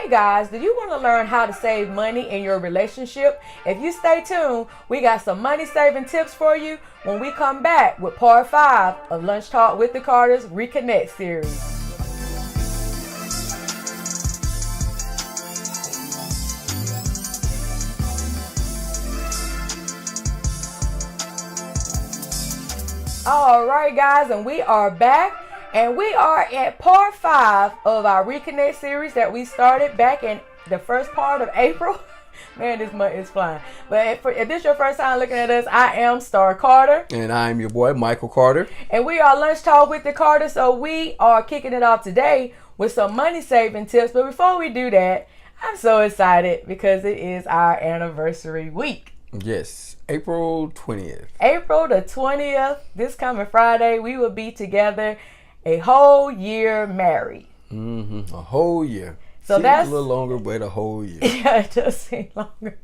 Hey guys, do you want to learn how to save money in your relationship? If you stay tuned, we got some money saving tips for you when we come back with part 5 of Lunch Talk with the Carters Reconnect series. All right, guys, and we are back. And we are at part 5 of our Reconnect series that we started back in the first part of April. Man, this month is flying. But if this is your first time looking at us, I am Starr Carter. And I'm your boy, Michael Carter. And we are Lunch Talk with the Carters. So we are kicking it off today with some money saving tips. But before we do that, I'm so excited because it is our anniversary week. Yes, April 20th. April the 20th, this coming Friday, we will be together a whole year married. Mm-hmm. A whole year. So seems that's a little longer, but a whole year. Yeah, it does seem longer.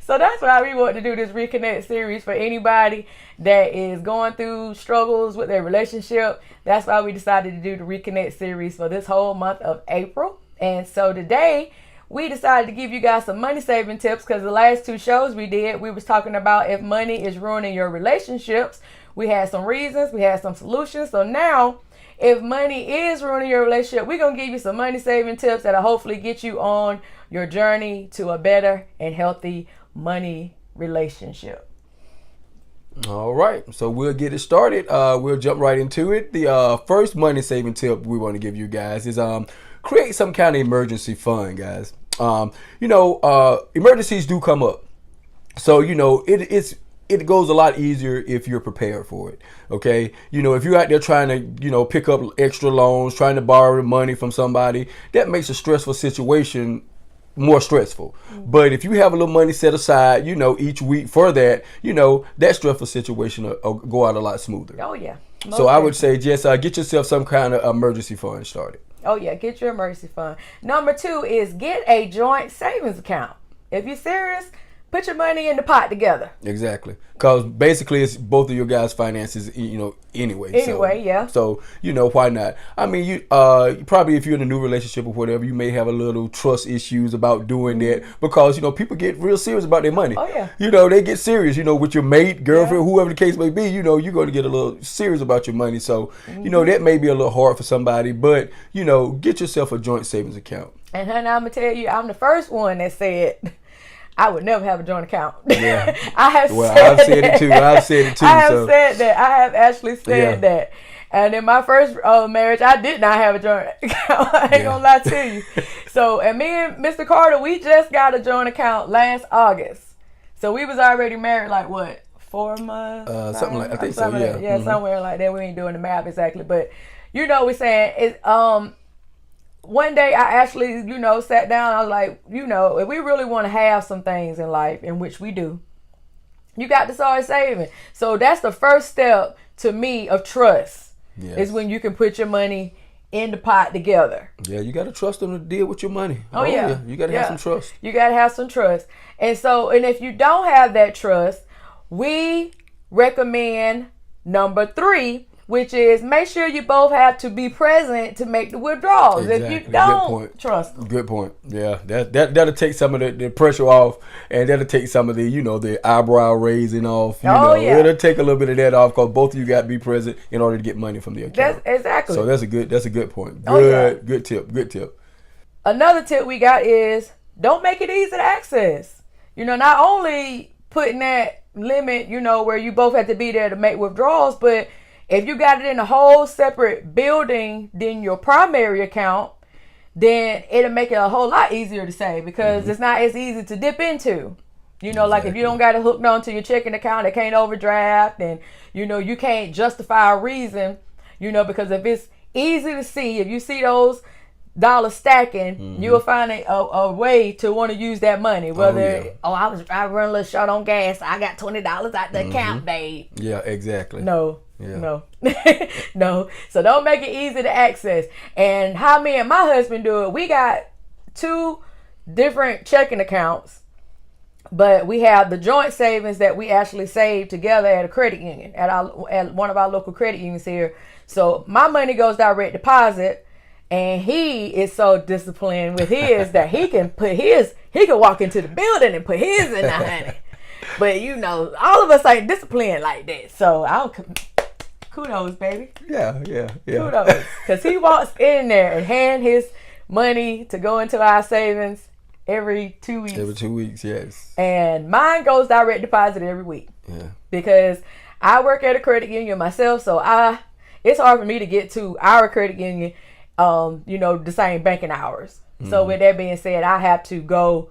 So that's why we want to do this Reconnect series for anybody that is going through struggles with their relationship. That's why we decided to do the Reconnect series for this whole month of April. And so today we decided to give you guys some money saving tips because the last 2 shows we did, we was talking about if money is ruining your relationships. We had some reasons, we had some solutions. So now, if money is ruining your relationship, we're going to give you some money saving tips that'll hopefully get you on your journey to a better and healthy money relationship. All right, so we'll get it started. We'll jump right into it. The first money saving tip we want to give you guys is create some kind of emergency fund, guys. Emergencies do come up. So, it goes a lot easier if you're prepared for it. Okay. If you're out there trying to, pick up extra loans, trying to borrow money from somebody, that makes a stressful situation more stressful. Mm-hmm. But if you have a little money set aside, each week for that, that stressful situation will go out a lot smoother. Oh, yeah. So I would say just get yourself some kind of emergency fund started. Oh, yeah. Get your emergency fund. Number 2 is get a joint savings account. If you're serious, put your money in the pot together. Exactly. Because basically it's both of your guys' finances, anyway. Yeah. So, why not? I mean, you probably if you're in a new relationship or whatever, you may have a little trust issues about doing that because, people get real serious about their money. Oh, yeah. They get serious, with your mate, girlfriend, whoever the case may be, you're going to get a little serious about your money. So, that may be a little hard for somebody, but, get yourself a joint savings account. And honey, I'm going to tell you, I'm the first one that said I would never have a joint account. Yeah. I've said it too. I have said that. I have actually said that. And in my first marriage, I did not have a joint account. I ain't gonna lie to you. So, and me and Mr. Carter, we just got a joint account last August. So we was already married, 4 months? Something like, I think so, yeah. Yeah, somewhere like that. We ain't doing the math exactly. But, we're saying, it's, one day I actually, sat down. I was like, if we really want to have some things in life, in which we do, you got to start saving. So that's the first step to me of trust. Yes. Is when you can put your money in the pot together. Yeah, you got to trust them to deal with your money. Oh yeah. You got to have some trust. You got to have some trust. And if you don't have that trust, we recommend number 3, which is make sure you both have to be present to make the withdrawals. Exactly. If you don't trust them. Good point. Yeah, that'll take some of the pressure off, and that'll take some of the the eyebrow raising off. It'll take a little bit of that off because both of you got to be present in order to get money from the account. That's exactly. So that's a good point. Good tip. Another tip we got is don't make it easy to access. Not only putting that limit, where you both have to be there to make withdrawals, but if you got it in a whole separate building than your primary account, then it'll make it a whole lot easier to save because it's not as easy to dip into. If you don't got it hooked onto your checking account, it can't overdraft, and you can't justify a reason, because if it's easy to see, if you see those dollars stacking, you'll find a way to want to use that money. Whether I run a little short on gas, I got $20 out the account, babe. Yeah, exactly. No. No. So don't make it easy to access. And how me and my husband do it, we got 2 different checking accounts, but we have the joint savings that we actually save together at a credit union, at one of our local credit unions here. So my money goes direct deposit, And he is so disciplined with his that he can walk into the building and put his in the honey. But you know, all of us ain't disciplined like that. So kudos, baby. Yeah. Kudos. Because he walks in there and hand his money to go into our savings every 2 weeks. Every 2 weeks, yes. And mine goes direct deposit every week. Yeah. Because I work at a credit union myself, so it's hard for me to get to our credit union, the same banking hours. Mm-hmm. So with that being said, I have to go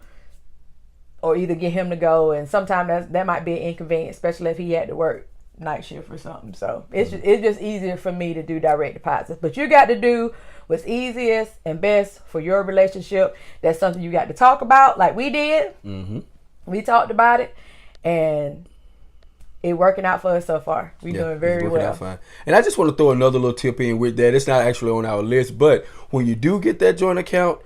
or either get him to go, and sometimes that might be an inconvenience, especially if he had to work night shift or something. So it's just easier for me to do direct deposits. But you got to do what's easiest and best for your relationship. That's something you got to talk about, like we did. Mm-hmm. We talked about it, and it working out for us so far. We're doing very well. Out fine. And I just want to throw another little tip in with that. It's not actually on our list, but when you do get that joint account,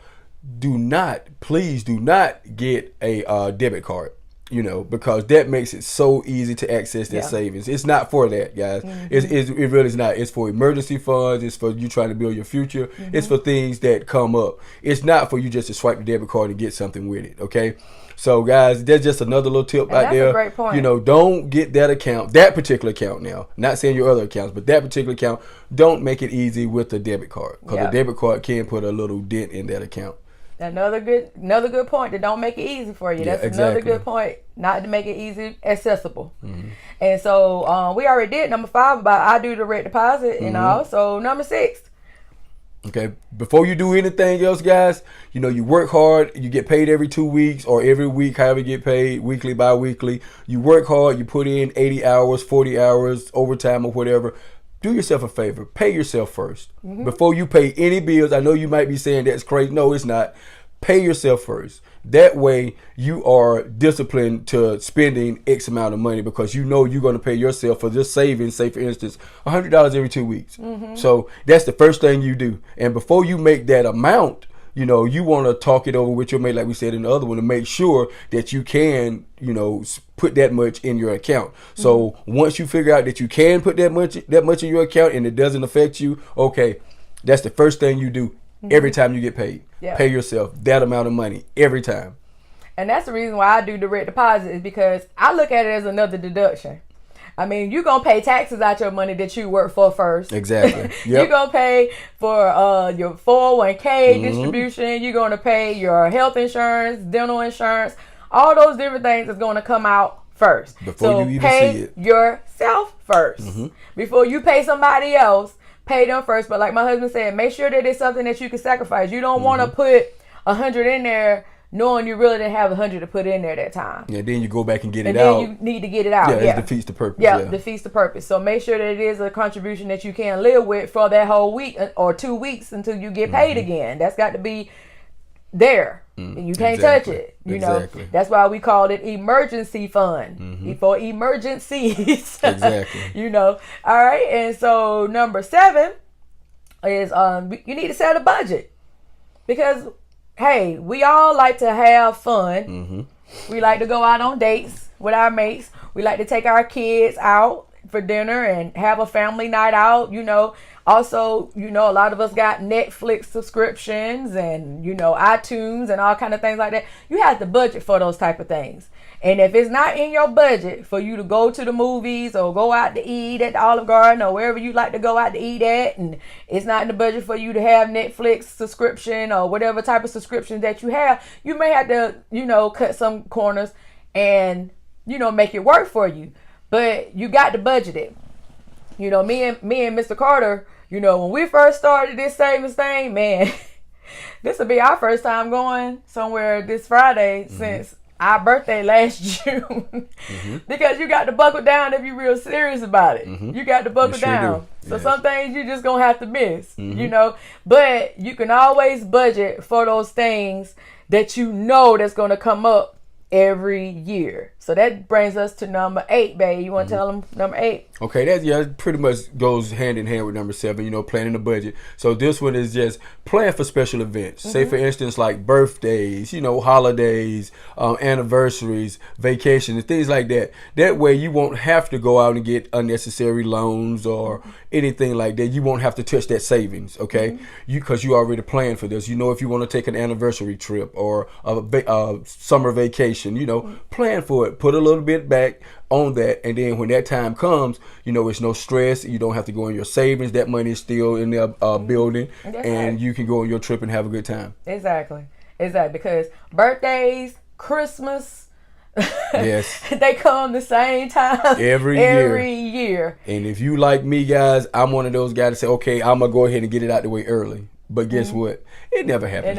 please do not get a debit card. Because that makes it so easy to access that savings. It's not for that, guys. Mm-hmm. It really is not. It's for emergency funds. It's for you trying to build your future. Mm-hmm. It's for things that come up. It's not for you just to swipe the debit card and get something with it, okay? So, guys, that's just another little tip out there. That's a great point. Don't get that particular account now. Not saying your other accounts, but that particular account, don't make it easy with the debit card. Because the debit card can put a little dent in that account. Another good point that don't make it easy for you. That's another good point. Not to make it easy, accessible. Mm-hmm. And so we already did number 5 about I do direct deposit and all. So number 6. Okay, before you do anything else, guys, you work hard, you get paid every 2 weeks or every week, however you get paid, weekly, bi-weekly. You work hard, you put in 80 hours, 40 hours, overtime or whatever. Do yourself a favor. Pay yourself first. Mm-hmm. Before you pay any bills. I know you might be saying that's crazy. No, it's not. Pay yourself first. That way you are disciplined to spending X amount of money because you're going to pay yourself for this savings, say for instance, $100 every 2 weeks. Mm-hmm. So that's the first thing you do. And before you make that amount, you want to talk it over with your mate, like we said in the other one, to make sure that you can, put that much in your account. So once you figure out that you can put that much in your account and it doesn't affect you, okay, that's the first thing you do every time you get paid. Yeah. Pay yourself that amount of money every time. And that's the reason why I do direct deposit, is because I look at it as another deduction. I mean, you're going to pay taxes out your money that you work for first. Exactly. Yep. You're going to pay for your 401k distribution. You're going to pay your health insurance, dental insurance. All those different things is going to come out first. Before you even pay see it. yourself first. Mm-hmm. Before you pay somebody else, pay them first. But like my husband said, make sure that it's something that you can sacrifice. You don't want to put 100 in there knowing you really didn't have 100 to put in there that time. Yeah, then you go back and get it out. And then you need to get it out. Yeah, it defeats the purpose. Yeah, defeats the purpose. So make sure that it is a contribution that you can live with for that whole week or 2 weeks until you get paid again. That's got to be there. And you can't touch it. That's why we call it emergency fund for emergencies. Exactly. All right. And so number 7 is you need to set a budget, because hey, we all like to have fun. Mm-hmm. We like to go out on dates with our mates. We like to take our kids out for dinner and have a family night out. Also, a lot of us got Netflix subscriptions and, iTunes and all kind of things like that. You have to budget for those type of things. And if it's not in your budget for you to go to the movies or go out to eat at the Olive Garden or wherever you like to go out to eat at, and it's not in the budget for you to have Netflix subscription or whatever type of subscription that you have, you may have to, cut some corners and, make it work for you. But you got to budget it. Me and Mr. Carter, when we first started this savings thing, man, this will be our first time going somewhere this Friday since our birthday last June. Because you got to buckle down if you're real serious about it. You got to buckle down. So some things you just gonna have to miss, But you can always budget for those things that that's gonna come up every year. So that brings us to number 8, babe. You want to tell them number 8? Okay, that pretty much goes hand in hand with number 7, planning a budget. So this one is just plan for special events. Say for instance, like birthdays, holidays, anniversaries, vacations, things like that. That way you won't have to go out and get unnecessary loans or anything like that. You won't have to touch that savings, okay? Because you already planned for this. If you want to take an anniversary trip or a summer vacation, plan for it. Put a little bit back on that, and then when that time comes, it's no stress. You don't have to go in your savings. That money is still in the building, and you can go on your trip and have a good time. Exactly. Because birthdays, Christmas, yes, they come the same time every year. And if you like me, guys, I'm one of those guys that say, okay, I'm gonna go ahead and get it out the way early. But guess what? It never happens.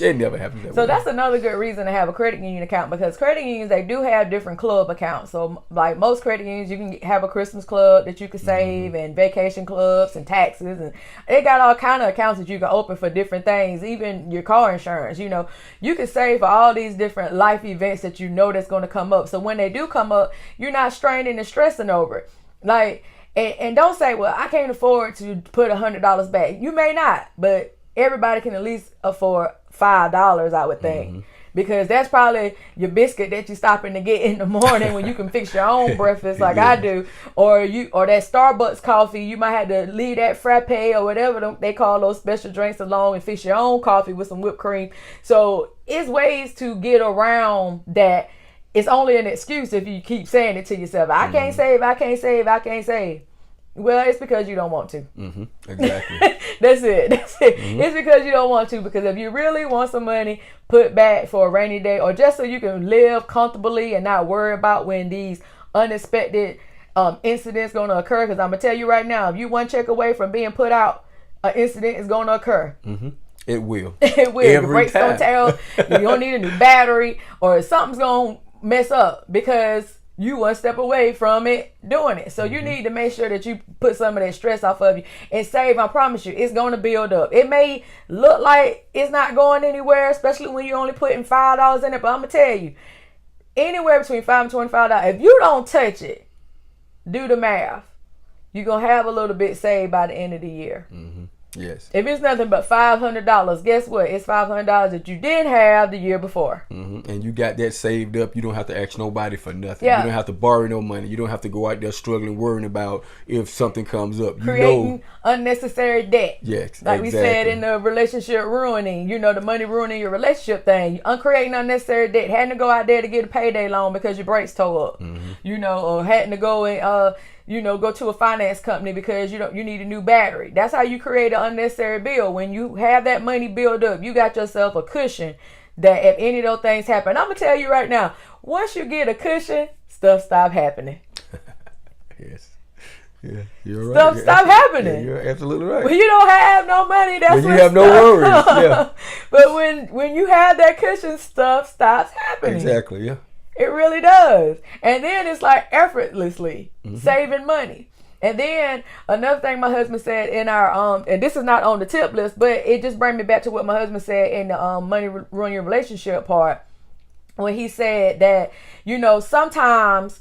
It never happens that way. So that's another good reason to have a credit union account, because credit unions, they do have different club accounts. So like most credit unions, you can have a Christmas club that you can save, and vacation clubs and taxes, and they got all kind of accounts that you can open for different things, even your car insurance. You can save for all these different life events that that's going to come up. So when they do come up, you're not straining and stressing over it. Like, and don't say, well, I can't afford to put $100 back. You may not, but everybody can at least afford $5, I would think. Because that's probably your biscuit that you're stopping to get in the morning when you can fix your own breakfast like I do. Or that Starbucks coffee, you might have to leave that frappe or whatever they call those special drinks alone and fix your own coffee with some whipped cream. So it's ways to get around that. It's only an excuse if you keep saying it to yourself. I can't save, I can't save, I can't save. Well, it's because you don't want to. Exactly. That's it. It's because you don't want to. Because if you really want some money put back for a rainy day, or just so you can live comfortably and not worry about when these unexpected incidents going to occur. Because I'm going to tell you right now, if you one check away from being put out, an incident is going to occur. It will. It will. Your brakes don't tell. You don't need a new battery, or something's going to mess up because you one step away from it doing it. So you need to make sure that you put some of that stress off of you and save. I promise you, it's going to build up. It may look like it's not going anywhere, especially when you're only putting $5 in it. But I'm going to tell you, anywhere between $5 and $25, if you don't touch it, do the math. You're going to have a little bit saved by the end of the year. Yes. If it's nothing but $500, guess what? It's $500 that you didn't have the year before. And you got that saved up. You don't have to ask nobody for nothing. Yeah. You don't have to borrow no money. You don't have to go out there struggling, worrying about if something comes up. Creating unnecessary debt. Yes, like we said in the relationship ruining, the money ruining your relationship thing. Uncreating unnecessary debt. Having to go out there to get a payday loan because your brakes tore up. Or having to go and go to a finance company because you need a new battery. That's how you create an unnecessary bill. When you have that money build up, you got yourself a cushion that if any of those things happen, I'm gonna tell you right now, once you get a cushion, stuff stop happening. Yes. Yeah, you're right. Stuff stop happening. Yeah, you're absolutely right. When you don't have no money, that's when you have no worries. Yeah. But when you have that cushion, stuff stops happening. Exactly. Yeah. It really does. And then it's like effortlessly saving money. And then another thing my husband said in our and this is not on the tip list, but it just brings me back to what my husband said in the money ruin your relationship part, when he said that sometimes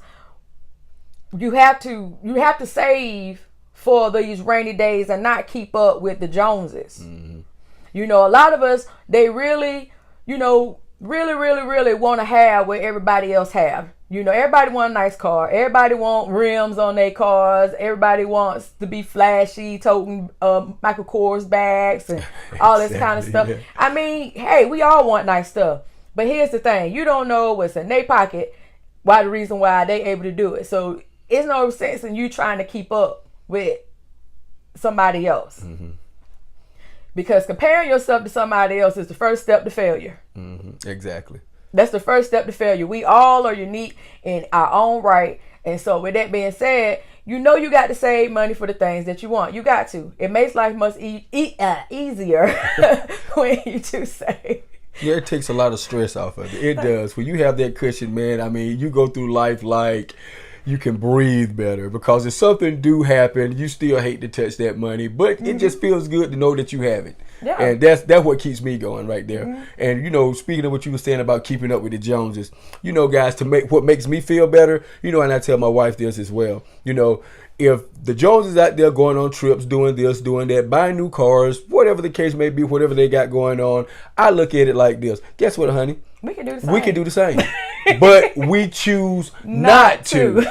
you have to save for these rainy days and not keep up with the Joneses. A lot of us, they really really want to have what everybody else have. Everybody want a nice car. Everybody want rims on their cars. Everybody wants to be flashy, toting Michael Kors bags and all this kind of stuff. Yeah. I mean, hey, we all want nice stuff. But here's the thing. You don't know what's in their pocket, the reason why they able to do it. So it's no sense in you trying to keep up with somebody else. Because comparing yourself to somebody else is the first step to failure. Exactly. That's the first step to failure. We all are unique in our own right. And so with that being said, you got to save money for the things that you want. You got to. It makes life much easier when you do save. Yeah, it takes a lot of stress off of it. It does. When you have that cushion, man, I mean, you go through life like you can breathe better, because if something do happen, you still hate to touch that money, but it just feels good to know that you have it. Yeah. And that's what keeps me going right there. And you know, speaking of what you were saying about keeping up with the Joneses, you know, guys, to make what makes me feel better, you know, and I tell my wife this as well, you know, if the Joneses out there going on trips, doing this, doing that, buying new cars, whatever the case may be, whatever they got going on, I look at it like this. Guess what, honey? We can do the same. We can do the same. But we choose not to.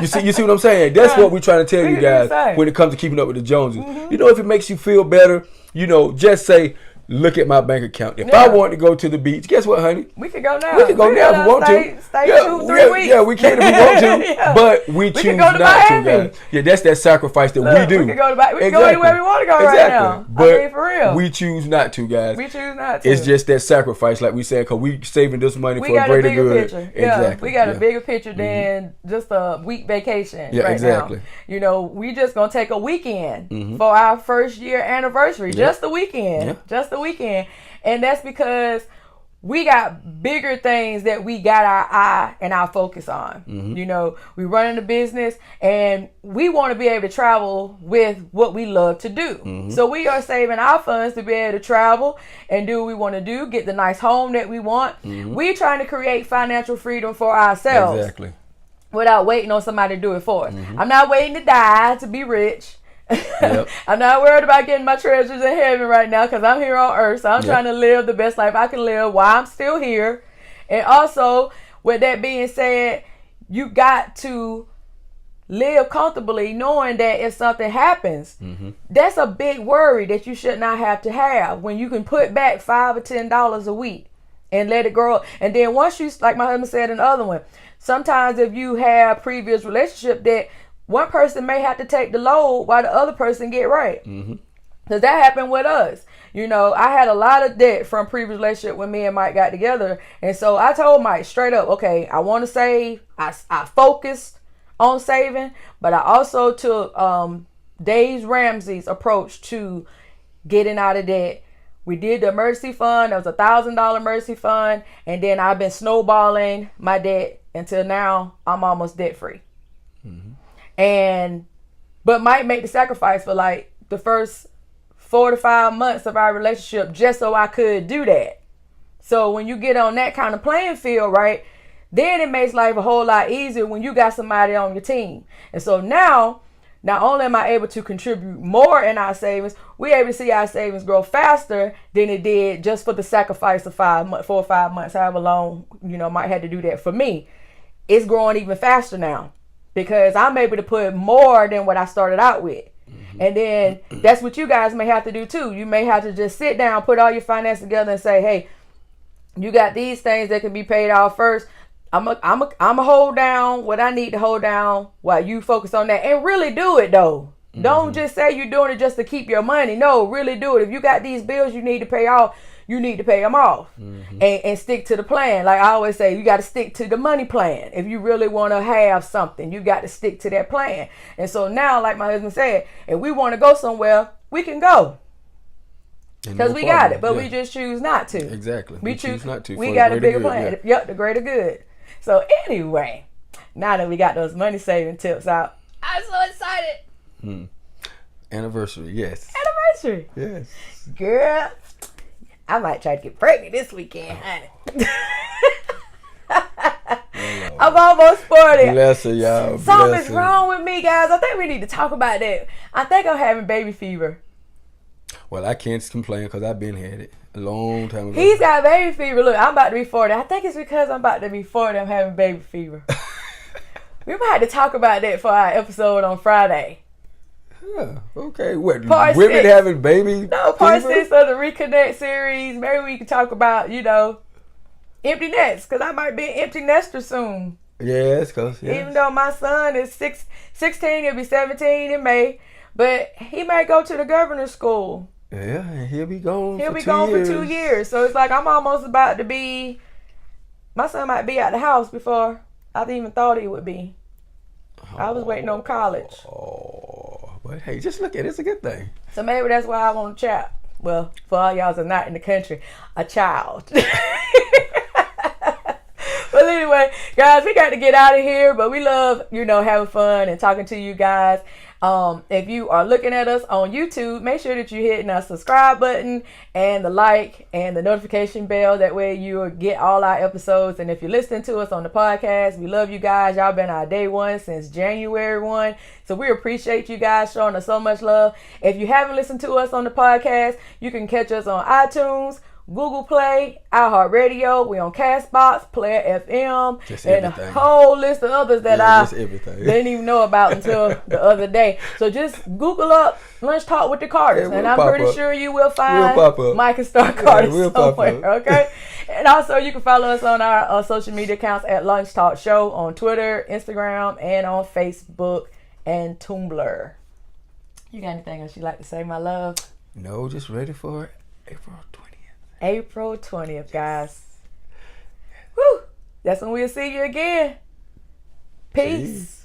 You see what I'm saying? That's what we're trying to tell you guys when it comes to keeping up with the Joneses. You know, if it makes you feel better, you know, just say, look at my bank account. If I want to go to the beach, guess what, honey? We can go now. We can go now if we want to. Stay 2-3 weeks. Yeah, we can if we want to. But we choose not to, guys. Yeah, that's that sacrifice that we do. We can go to we can go anywhere we want to go right now. But I mean, for real. we choose not to, guys. We choose not to. It's just that sacrifice, like we said, because we saving this money for a greater good. Picture. Exactly. We got a bigger picture than just a week vacation right now. You know, we just going to take a weekend for our first year anniversary. Just the weekend. Just the weekend. And that's because we got bigger things that we got our eye and our focus on. You know, we running the business and we want to be able to travel with what we love to do. So we are saving our funds to be able to travel and do what we want to do, get the nice home that we want. We're trying to create financial freedom for ourselves. Exactly. Without waiting on somebody to do it for us. I'm not waiting to die to be rich. I'm not worried about getting my treasures in heaven right now, because I'm here on earth. So I'm trying to live the best life I can live while I'm still here. And also, with that being said, you got to live comfortably knowing that if something happens, that's a big worry that you should not have to have, when you can put back $5 or $10 a week and let it grow. And then once you, like my husband said in the other one, sometimes if you have previous relationship, that one person may have to take the load while the other person get right. Because that happened with us. You know, I had a lot of debt from previous relationship when me and Mike got together. And so I told Mike straight up, okay, I want to save. I focused on saving, but I also took Dave Ramsey's approach to getting out of debt. We did the emergency fund. That was $1,000 emergency fund. And then I've been snowballing my debt until now I'm almost debt free. But Mike made the sacrifice for like the first 4 to 5 months of our relationship just so I could do that. So when you get on that kind of playing field, right, then it makes life a whole lot easier when you got somebody on your team. And so now, not only am I able to contribute more in our savings, we're able to see our savings grow faster than it did just for the sacrifice of 4 or 5 months, however long, you know, Mike had to do that for me. It's growing even faster now, because I'm able to put more than what I started out with. And then that's what you guys may have to do too. You may have to just sit down, put all your finances together and say, hey, you got these things that can be paid off first. I'm a hold down what I need to hold down while you focus on that, and really do it though. Don't just say you're doing it just to keep your money. No, really do it. If you got these bills you need to pay off, you need to pay them off and stick to the plan. Like I always say, you got to stick to the money plan. If you really want to have something, you got to stick to that plan. And so now, like my husband said, if we want to go somewhere, we can go. Because we got it, but we just choose not to. Exactly. We choose not to. We got a bigger plan. Yep, the greater good. So anyway, now that we got those money saving tips out, I'm so excited. Anniversary, yes. Anniversary. Yes. Girl, I might try to get pregnant this weekend, honey. I'm almost 40. Bless her, y'all. Something's wrong with me, guys. I think we need to talk about that. I think I'm having baby fever. Well, I can't complain because I've been had it a long time ago. He's got baby fever. Look, I'm about to be 40. I think it's because I'm about to be 40 I'm having baby fever. We might have to talk about that for our episode on Friday. Yeah, okay. What, Part women 6. having baby Part fever? 6 of the Reconnect series. Maybe we can talk about, you know, empty nest, because I might be an empty nester soon. Yes, because even though my son is 16, he'll be 17 in May, but he might go to the governor's school. Yeah, and he'll be gone for 2 years. So it's like I'm almost about to be, my son might be at the house before I even thought he would be. I was waiting on college. But hey, just look at it. It's a good thing. So maybe that's why I want a child. Well, for all y'all that are not in the country, a child. Well, anyway, guys, we got to get out of here, but we love, having fun and talking to you guys. If you are looking at us on YouTube, make sure that you're hitting our subscribe button and the like and the notification bell. That way you'll get all our episodes. And if you're listening to us on the podcast, we love you guys. Y'all been our day one since January 1. So we appreciate you guys showing us so much love. If you haven't listened to us on the podcast, you can catch us on iTunes, Google Play, iHeartRadio. We on Castbox, Player FM, and a whole list of others that I didn't even know about until the other day. So just Google up Lunch Talk with the Carters, and I'm pretty sure you will find Mike and Starr Carters somewhere. Okay. And also you can follow us on our social media accounts at Lunch Talk Show on Twitter, Instagram, and on Facebook and Tumblr. You got anything else you'd like to say, my love? No, just ready for April 20th. April 20th, guys. Woo! That's when we'll see you again. Peace.